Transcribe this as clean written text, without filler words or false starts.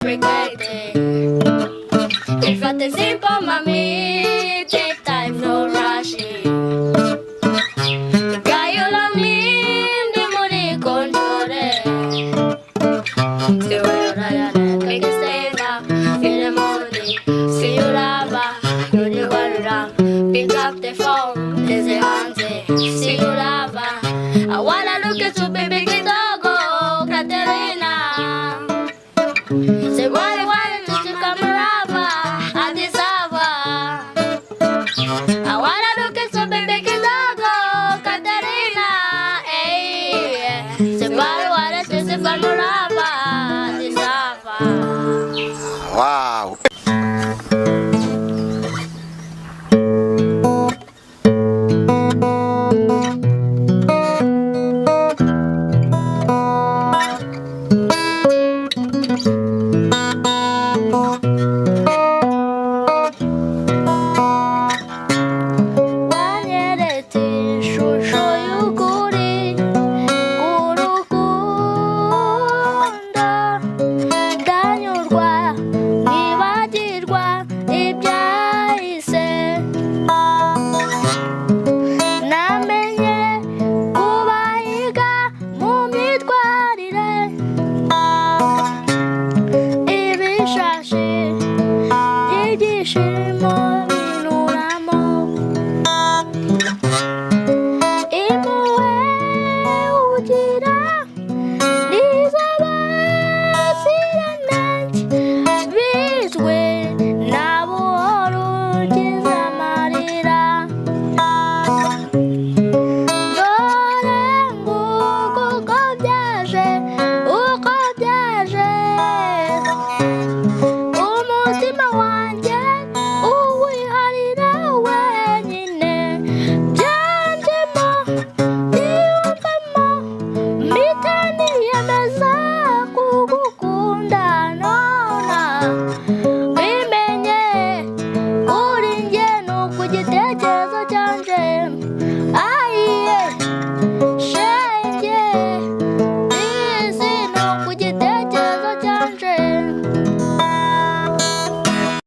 regretting. If I te simple mommy, take time, no rushing. Caio me, the money control it. Still, I make it stay now, feel the money, see you later.